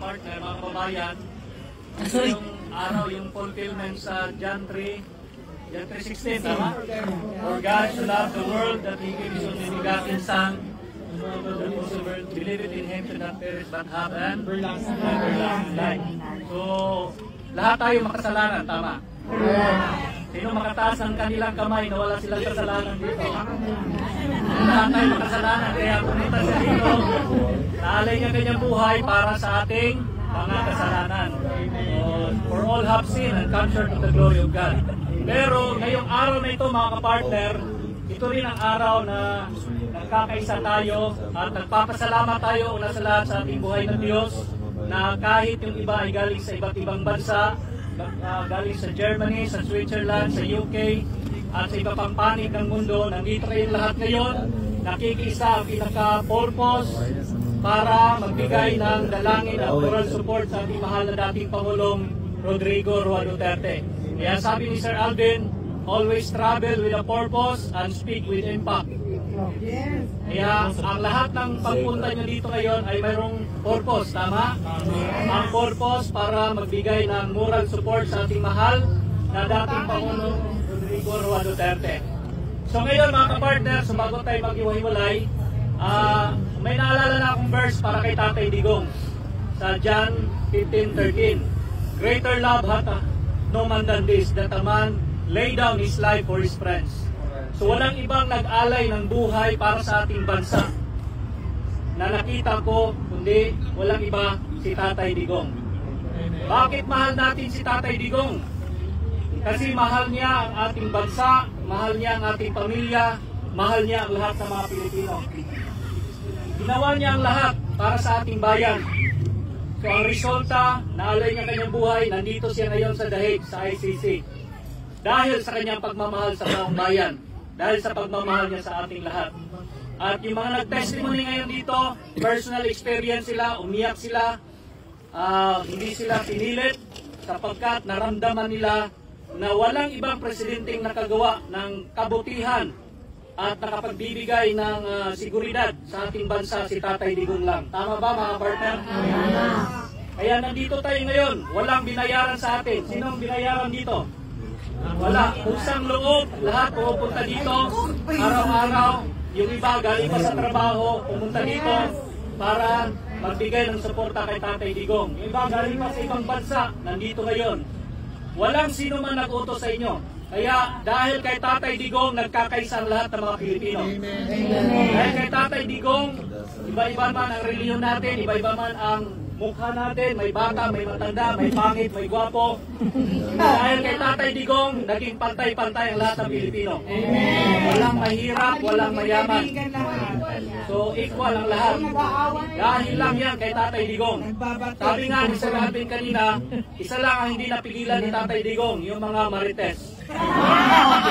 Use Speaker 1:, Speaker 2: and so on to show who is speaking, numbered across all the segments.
Speaker 1: partner, mga kababayan, yung araw, yung fulfillment sa John 3:16, tama? For God to love the world that He gave His only begotten Son, that whosoever believeth in Him should not perish but have an everlasting life. So, lahat tayo makasalanan, tama? Sino makataas ang kanilang kamay na wala silang kasalanan dito? Lahat tayo makasalanan, kaya punita siya dito, naalay niya kanyang buhay para sa ating mga kasalanan. For all have sinned and come short of the glory of God. Pero ngayong araw na ito, mga kapartner, ito rin ang araw na nagkakaisa tayo at nagpapasalamat tayo una sa lahat sa ating buhay ng Diyos na kahit yung iba ay galing sa iba't ibang bansa, galing sa Germany, sa Switzerland, sa UK, at sa iba pang panig ng mundo, nandito kayong lahat ngayon, nakikiisa ang pinaka-purpose para magbigay ng dalangin at moral support sa ating mahal na dating Pangulong Rodrigo Roa Duterte. Kaya sabi ni Sir Alvin, always travel with a purpose and speak with impact. Kaya ang lahat ng pagpunta nyo dito ngayon ay mayroong purpose, tama? Ang purpose para magbigay ng moral support sa ating mahal na dating Pangulong Rodrigo Roa Duterte. So ngayon mga kapartner, bago tayo mag-iwahiwalay, may naalala na akong verse para kay Tatay Digong sa John 15:13. Greater love hath no man than this, that a man lay down his life for his friends. So walang ibang nag-alay ng buhay para sa ating bansa na nakita ko, kundi walang iba si Tatay Digong. Bakit mahal natin si Tatay Digong? Kasi mahal niya ang ating bansa, mahal niya ang ating pamilya, mahal niya ang lahat ng mga Pilipino. Ginawa niya ang lahat para sa ating bayan. So ang resulta, naalay niya kanyang buhay, nandito siya ngayon sa Dahig, sa ICC. Dahil sa kanyang pagmamahal sa taong bayan, dahil sa pagmamahal niya sa ating lahat. At yung mga nag-testimony ngayon dito, personal experience sila, umiyak sila, hindi sila pinilit, sapagkat naramdaman nila na walang ibang presidenteng nakagawa ng kabutihan at nakapagbibigay ng seguridad sa ating bansa si Tatay Digong lang. Tama ba mga partner? Kaya nandito tayo ngayon, walang binayaran sa atin. Sinong binayaran dito? Wala. Pusang loob, lahat pupunta dito, araw-araw. Yung iba galing pa sa trabaho, pumunta dito para magbigay ng suporta kay Tatay Digong. Yung iba galing pa sa ibang bansa, nandito ngayon. Walang sino man nag-utos sa inyo. Kaya dahil kay Tatay Digong, nagkakaisa ang lahat ng mga Pilipino. Dahil kay Tatay Digong, iba-iba man ang reliyon natin, iba-iba man ang mukha natin, may bata, may matanda, may pangit, may gwapo. Dahil kay Tatay Digong, naging pantay-pantay ang lahat ng Pilipino. Walang mahirap, walang mayaman. So, equal ang lahat. Dahil lang yan kay Tatay Digong. Sabi nga ni Sir Alvin kanina, isa lang ang hindi napigilan ni Tatay Digong, yung mga marites. Yung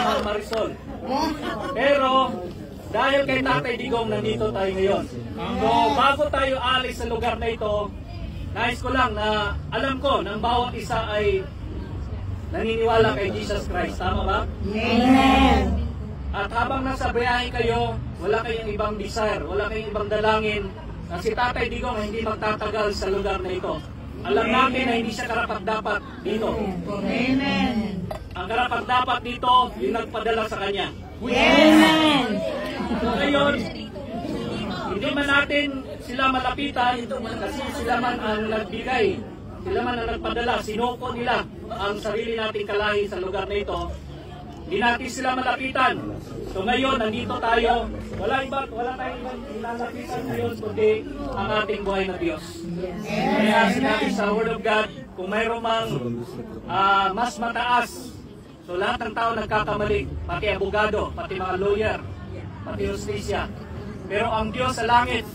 Speaker 1: mga marisol. Pero, dahil kay Tatay Digong, nandito tayo ngayon. So, bago tayo alis sa lugar na ito, nais ko lang na alam ko ng bawat isa ay naniniwala kay Jesus Christ. Tama ba?
Speaker 2: Amen.
Speaker 1: At habang nasa biyahe kayo, wala kayong ibang desire, wala kayong ibang dalangin na si Tatay Digong ay hindi magtatagal sa lugar na ito. Alam natin na hindi siya karapat-dapat dito.
Speaker 2: Amen.
Speaker 1: Ang karapat-dapat dito, yung nagpadala sa kanya.
Speaker 2: Amen.
Speaker 1: So ngayon, hindi man natin sila malapitan kasi sila man ang nagbigay, sila man ang nagpadala, sinuko nila ang sarili nating kalahi sa lugar na ito. Hindi natin sila malapitan. So ngayon, nandito tayo, wala tayong ibang nilalapitan ngayon kundi ang ating buhay na Diyos. Kaya sinabi sa Word of God, kung mayroon mang mas mataas, so lahat ng tao nagkakamali, pati abogado, pati mga lawyer, pati justisya. Pero ang Diyos sa langit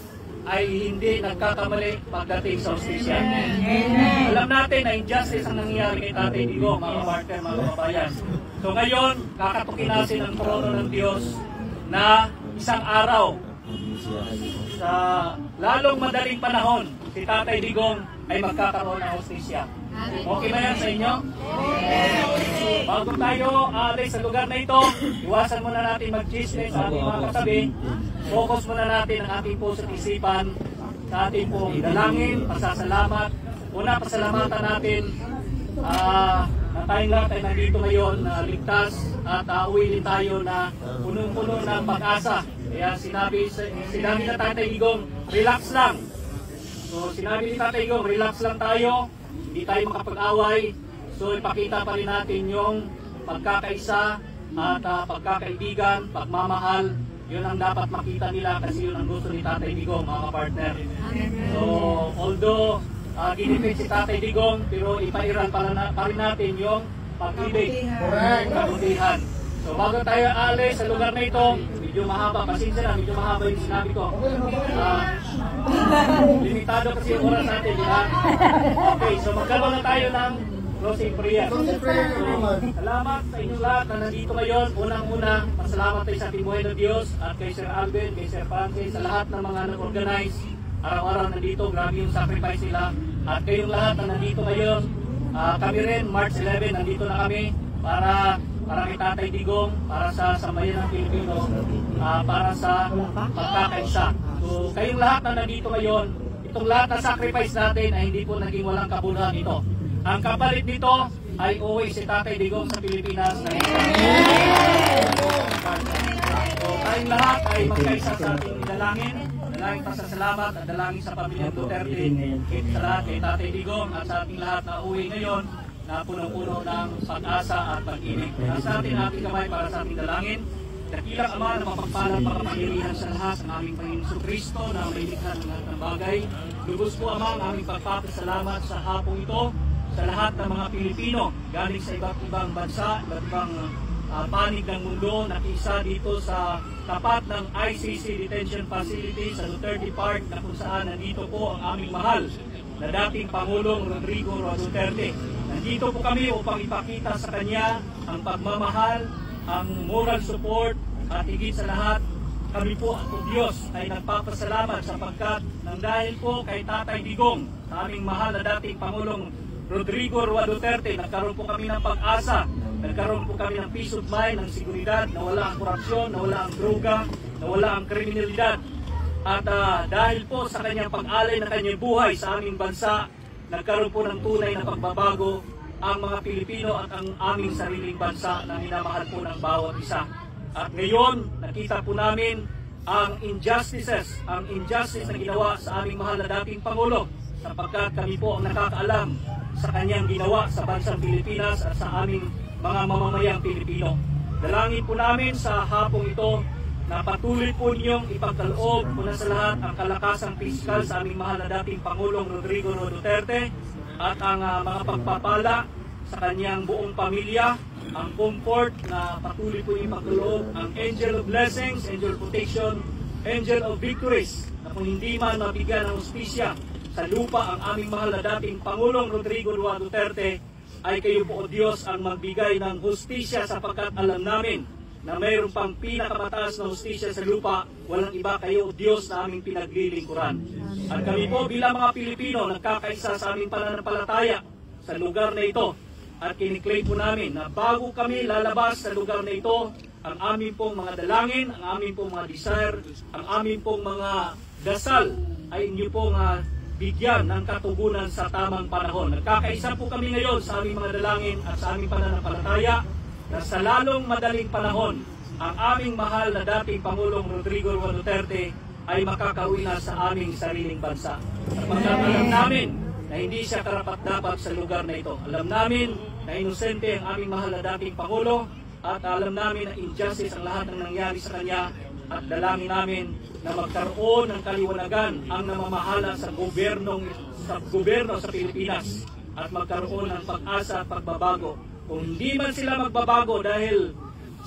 Speaker 1: ay hindi nagkakamali pagdating sa justisya. Alam natin na injustice ang nangyayari kay Tatay Digong, mga partner, mga kababayan. So ngayon, kakatukin natin ang trono ng Diyos na isang araw sa lalong madaling panahon, si Tatay Digong ay magkakaroon ng justisya. Okay ba yan sa inyo? Bago tayo alis sa lugar na ito, iwasan muna natin mag-chismis sa ating mga katabi. Focus muna natin ang ating puso at isipan sa ating pong dalangin, pasasalamat una, pasalamatan natin na tayong lahat ay nandito ngayon na ligtas at uwi din tayo na punong-puno ng pag-asa. Kaya sinabi na Tatay Digong, relax lang. So sinabi ni Tatay Digong, relax lang tayo, hindi tayo makapag-away. So ipakita pa rin natin yung pagkakaisa at pagkakaibigan, pagmamahal. Yun ang dapat makita nila kasi yun ang gusto ni Tatay Digong, mga partner. So although ginipit si Tatay Digong, pero ipairal pa rin natin yung pag-ibig, kabutihan. So bago tayo alis sa lugar na ito, medyo mahaba, pasensya na, medyo mahaba yung sinabi ko. Limitado kasi yung oras natin, di ba? Okay, so magkaroon na tayo ng closing prayer. So, salamat sa inyong lahat na nandito ngayon. Unang-una, pasalamat tayo sa ating buhay ng Diyos at kay Sir Alvin, kay Sir Francis, sa lahat ng mga nag-organize. Araw-araw nandito, grabe yung sacrifice nila. At kayong lahat na nandito ngayon, kami rin, March 11, nandito na kami para kay Tatay Digong, para sa sambayan ng Pilipino, para sa pagkakaisa. So, kayong lahat na nandito ngayon, itong lahat na sacrifice natin ay hindi po naging walang kabuluhan ito. Ang kapalit nito ay uwi si Tatay Digong sa Pilipinas. So, tayong lahat ay magkaisa sa ating dalangin. Dalangin pasasalamat at dalangin sa pamilya Duterte, sa lahat kay Tatay Digong at sa ating lahat na uwi ngayon na punong-puno ng pag-asa at pag-ibig. Nasa atin ating kamay para sa ating dalangin. Dakilang Ama na mapagpalang pakapangyarihan sa lahat ng aming Panginoon Kristo na may likha ng lahat ng bagay. Lubos po Ama ang aming pagpapasalamat sa hapong ito sa lahat ng mga Pilipino galing sa iba't ibang bansa, iba't ibang panig ng mundo, nakiisa dito sa tapat ng ICC Detention Facility sa Duterte Park na kung saan nandito po ang aming mahal na dating Pangulong Rodrigo Roa Duterte. Nandito po kami upang ipakita sa kanya ang pagmamahal, ang moral support at higit sa lahat, kami po ang Diyos ay nagpapasalamat sapagkat nang dahil po kay Tatay Digong, sa aming mahal na dating Pangulong Rodrigo Roa Duterte, nagkaroon po kami ng pag-asa, nagkaroon po kami ng peace of mind, ng seguridad, na wala ang korupsyon, na wala ang droga, na wala ang kriminalidad. At dahil po sa kanyang pag-alay ng kanyang buhay sa aming bansa, nagkaroon po ng tunay na pagbabago ang mga Pilipino at ang aming sariling bansa na minamahal po ng bawat isa. At ngayon, nakita po namin ang injustice na ginawa sa aming mahal na dating Pangulo sapagkat kami po ang nakakaalam sa kanyang ginawa sa bansang Pilipinas at sa aming mga mamamayang Pilipino. Dalangin po namin sa hapong ito na patuloy po ninyong ipagkaloob muna sa lahat ang kalakasang piskal sa aming mahal na dating Pangulong Rodrigo Roa Duterte at ang mga pagpapala sa kanyang buong pamilya, ang comfort na patuloy po ipagkaloob, ang angel of blessings, angel of protection, angel of victories, na kung hindi man mabigyan ng hustisya sa lupa ang aming mahal na dating Pangulong Rodrigo Roa Duterte, ay kayo po o Diyos ang magbigay ng hustisya sapagkat alam namin na mayroon pang pinakamataas na hustisya sa lupa, walang iba kayo o Diyos na aming pinaglilingkuran. At kami po bilang mga Pilipino nagkakaisa sa aming pananampalataya sa lugar na ito at kiniklaim po namin na bago kami lalabas sa lugar na ito, ang aming pong mga dalangin, ang aming pong mga desire, ang aming pong mga dasal ay inyo pong bigyan ng katugunan sa tamang panahon. Nagkakaisa po kami ngayon sa aming mga dalangin at sa aming pananampalataya na sa lalong madaling panahon, ang aming mahal na dating Pangulong Rodrigo Roa Duterte ay makakauwi na sa aming sariling bansa. Sapagkat alam namin na hindi siya karapat-dapat sa lugar na ito. Alam namin na inosente ang aming mahal na dating Pangulo at alam namin na injustice ang lahat ng nangyari sa kanya at dalangin namin na magkaroon ng kaliwanagan ang namamahala sa gobyerno sa Pilipinas at magkaroon ng pag-asa at pagbabago. Kung hindi man sila magbabago dahil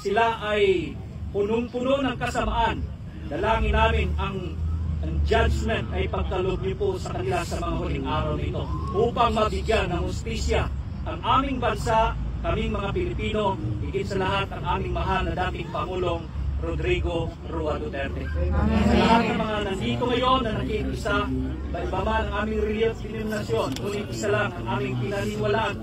Speaker 1: sila ay punong-puno ng kasamaan, dalangin namin ang judgment ay pagkaloob niyo po sa kanila sa mga huling araw nito upang mabigyan ng hustisya ang aming bansa, kaming mga Pilipino, higit sa lahat ang aming mahal na dating Pangulong Rodrigo Roa Duterte. Sa lahat ng mga nandito ngayon na nakikisa, iba man ang aming denominasyon, ngunit isa lang ang aming pinaniniwalaan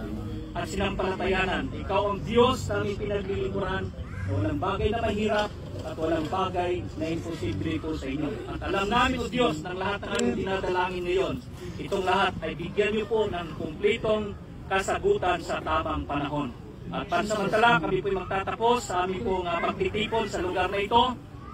Speaker 1: at sinampalatayanan. Ikaw ang Diyos na aming pinaglilingkuran, na walang bagay na mahirap, at walang bagay na imposible po sa inyo. At alam namin, O Diyos, ng lahat ng aming dinadalangin ngayon, itong lahat ay bigyan niyo po ng kumpletong kasagutan sa tamang panahon. At pansamantala, kami po'y magtatapos sa aming pong pagtitipon sa lugar na ito.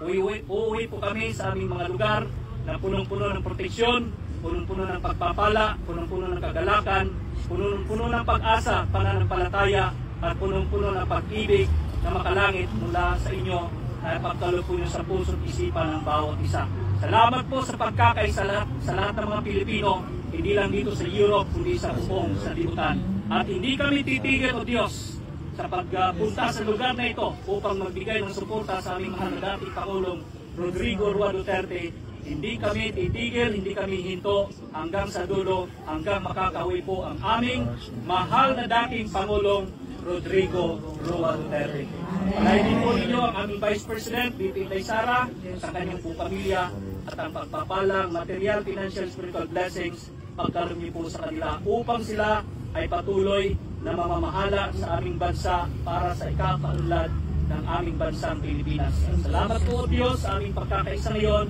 Speaker 1: Uuwi po kami sa aming mga lugar na punong-puno ng proteksyon, punong-puno ng pagpapala, punong-puno ng kagalakan, punong-puno ng pag-asa, pananampalataya, at punong-puno ng pag-ibig na makalangit mula sa inyo na ipagkaloob po niyo sa puso't isipan ng bawat isa. Salamat po sa pagkakaisa sa lahat ng mga Pilipino, hindi lang dito sa Europe, kundi sa buong sanlibutan. At hindi kami titigil, O Diyos, sa pagpunta sa lugar na ito upang magbigay ng suporta sa aming mahal na dating Pangulong Rodrigo Roa Duterte. Hindi kami titigil, hindi kami hinto hanggang sa dulo, hanggang makakauwi po ang aming mahal na dating Pangulong Rodrigo Roa Duterte. Palainin po ninyo ang aming Vice President, VP Inday Sara, sa kanyang po pamilya at ang pagpapalang material, financial, spiritual blessings pagkaroon niyo po sa kanila upang sila ay patuloy na mamamahala sa aming bansa para sa ikakaunlad ng aming bansang Pilipinas. Salamat po, Diyos, sa aming pagkakaisa ngayon.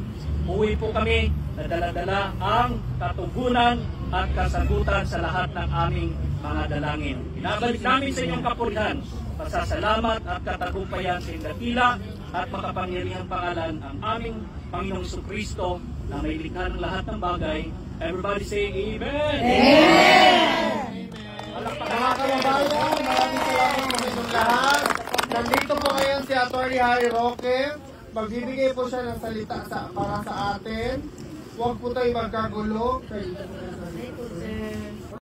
Speaker 1: Uwi po kami na dala-dala ang katugunan at kasagutan sa lahat ng aming mga dalangin. Binabalik namin sa inyong kapurihan, pasasalamat at katagumpayan sa dakila at makapangyarihang pangalan ang aming Panginoong Jesucristo na may likha ng lahat ng bagay. Everybody say Amen!
Speaker 3: Amen! Mga kababayan, maraming salamat po inyong lahat. Nandito po ngayon si Atty. Harry Roque. Magbibigay po siya ng salita para sa atin. Huwag po tayo magkagulo.